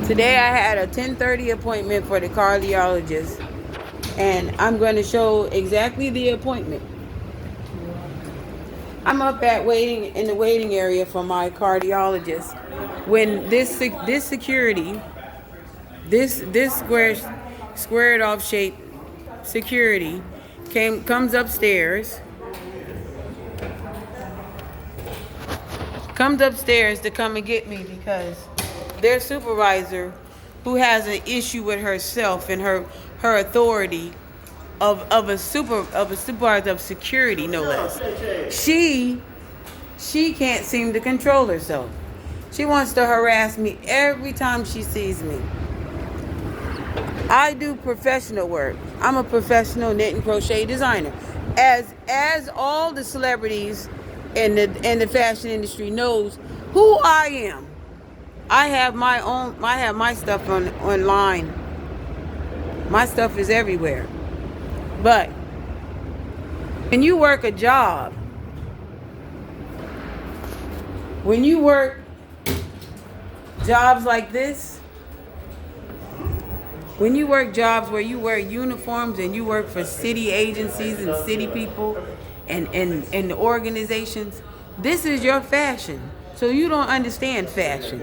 Today I had a 10:30 appointment for the cardiologist, and I'm going to show exactly the appointment. I'm up at waiting in the waiting area for my cardiologist. When this security, this squared off shaped security comes upstairs, to come and get me because their supervisor, who has an issue with herself and her authority of a supervisor of security, no less. She can't seem to control herself. She wants to harass me every time she sees me. I do professional work. I'm a professional knit and crochet designer. As all the celebrities in the fashion industry knows who I am. I have my stuff online. My stuff is everywhere. But when you work a job, when you work jobs like this, when you work jobs where you wear uniforms and you work for city agencies and city people and organizations, this is your fashion. So you don't understand fashion.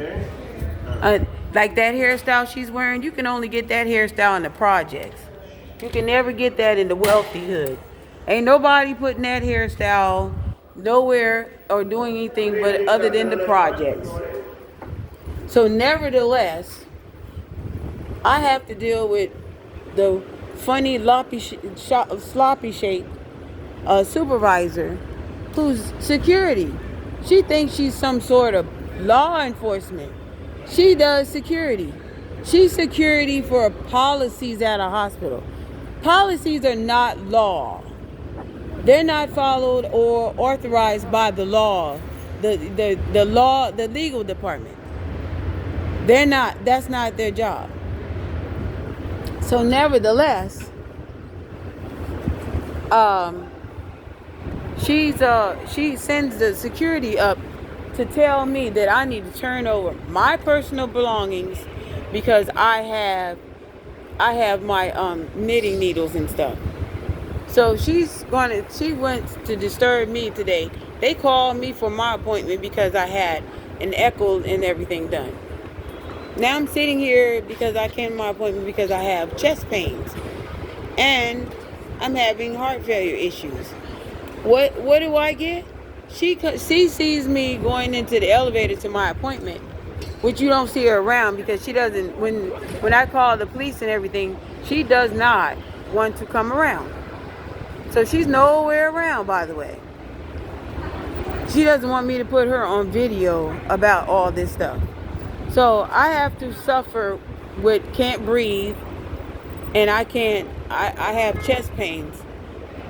Like that hairstyle she's wearing, you can only get that hairstyle in the projects. You can never get that in the wealthy hood. Ain't nobody putting that hairstyle nowhere or doing anything but other than the projects. So nevertheless, I have to deal with the funny sloppy shaped supervisor who's security. She thinks she's some sort of law enforcement. She does security. She's security for policies at a hospital. Policies are not law. They're not followed or authorized by the law, the legal department. They're not. That's not their job. So nevertheless, she sends the security up to tell me that I need to turn over my personal belongings because I have my knitting needles and stuff. So she went to disturb me today. They called me for my appointment because I had an echo and everything done. Now I'm sitting here because I came to my appointment because I have chest pains and I'm having heart failure issues. What do I get? She sees me going into the elevator to my appointment, which you don't see her around because she doesn't. When I call the police and everything, she does not want to come around. So she's nowhere around, by the way. She doesn't want me to put her on video about all this stuff. So I have to suffer with can't breathe and I have chest pains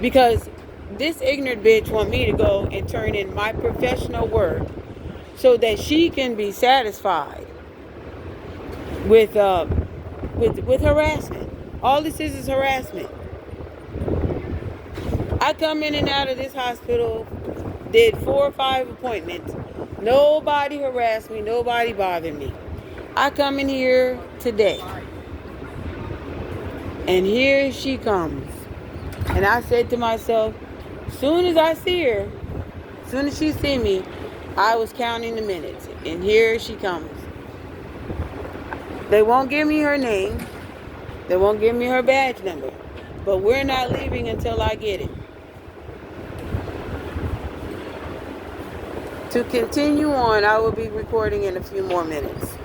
because this ignorant bitch want me to go and turn in my professional work so that she can be satisfied with harassment. All this is harassment. I come in and out of this hospital, did 4 or 5 appointments. Nobody harassed me. Nobody bothered me. I come in here today. And here she comes. And I said to myself, soon as I see her, soon as she see me, I was counting the minutes. And here she comes. They won't give me her name. They won't give me her badge number. But we're not leaving until I get it. To continue on, I will be recording in a few more minutes.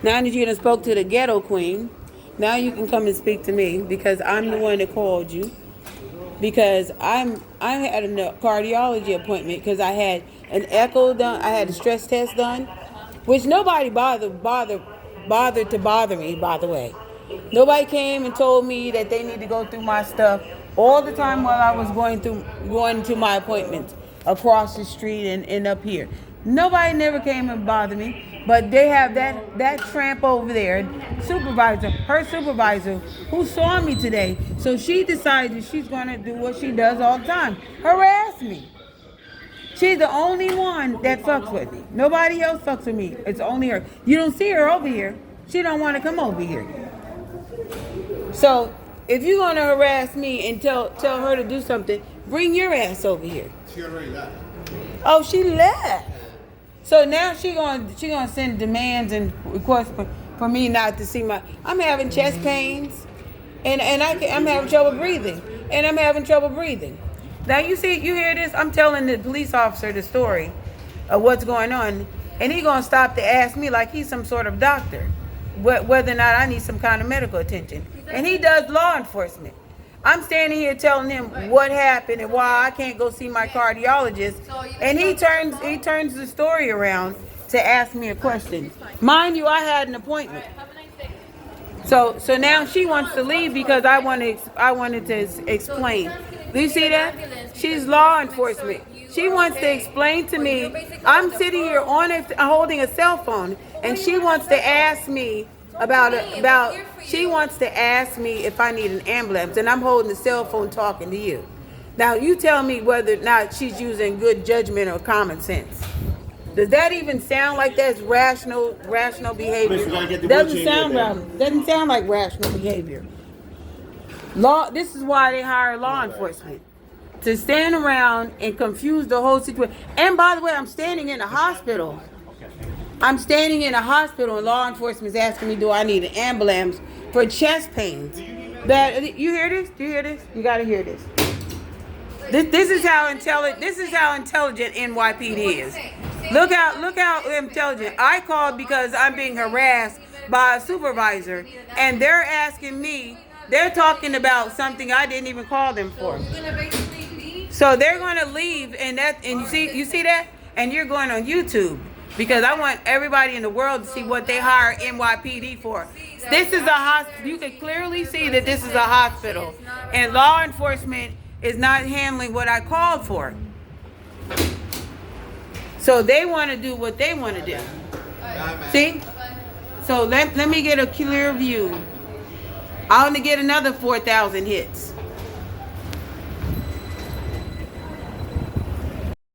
Now that you done spoke to the ghetto queen, now you can come and speak to me because I'm the one that called you. Because I had a cardiology appointment because I had an echo done, I had a stress test done, which nobody bothered to bother me, by the way. Nobody came and told me that they need to go through my stuff all the time while I was going to my appointments across the street and up here. Nobody never came and bothered me. But they have that tramp over there, her supervisor, who saw me today. So she decided she's gonna do what she does all the time: harass me. She's the only one that fucks with me. Nobody else fucks with me. It's only her. You don't see her over here. She don't want to come over here. So if you're gonna harass me and tell her to do something, bring your ass over here. She already left. Oh, she left. So now she gonna send demands and requests for me not to see my. I'm having chest pains, and I'm having trouble breathing, Now you hear this? I'm telling the police officer the story of what's going on, and he gonna stop to ask me like he's some sort of doctor, whether or not I need some kind of medical attention. And he does law enforcement. I'm standing here telling him what happened and why I can't go see my cardiologist, and he turns the story around to ask me a question. Mind you, I had an appointment. So now she wants to leave because I wanted to explain. Do you see that? She's law enforcement. She wants to explain to me. I'm sitting here holding a cell phone, and she wants to ask me she wants to ask me if I need an ambulance, and I'm holding the cell phone talking to you. Now you tell me whether or not she's using good judgment or common sense. Does that even sound like that's rational behavior? Doesn't sound like rational behavior. This is why they hire law enforcement, to stand around and confuse the whole situation. And by the way, I'm standing in a hospital. And law enforcement is asking me, do I need an ambulance for chest pains? You hear this? Do you hear this? You gotta hear this. This is how intelligent NYPD is. Look how intelligent. I called because I'm being harassed by a supervisor, and they're asking me. They're talking about something I didn't even call them for. So they're going to leave, and you see that, and you're going on YouTube because I want everybody in the world to see what they hire NYPD for. This is a hospital. You can clearly see that this is a hospital, and law enforcement is not handling what I called for. So they want to do what they want to do. See? So let me get a clear view. I want to get another 4,000 hits.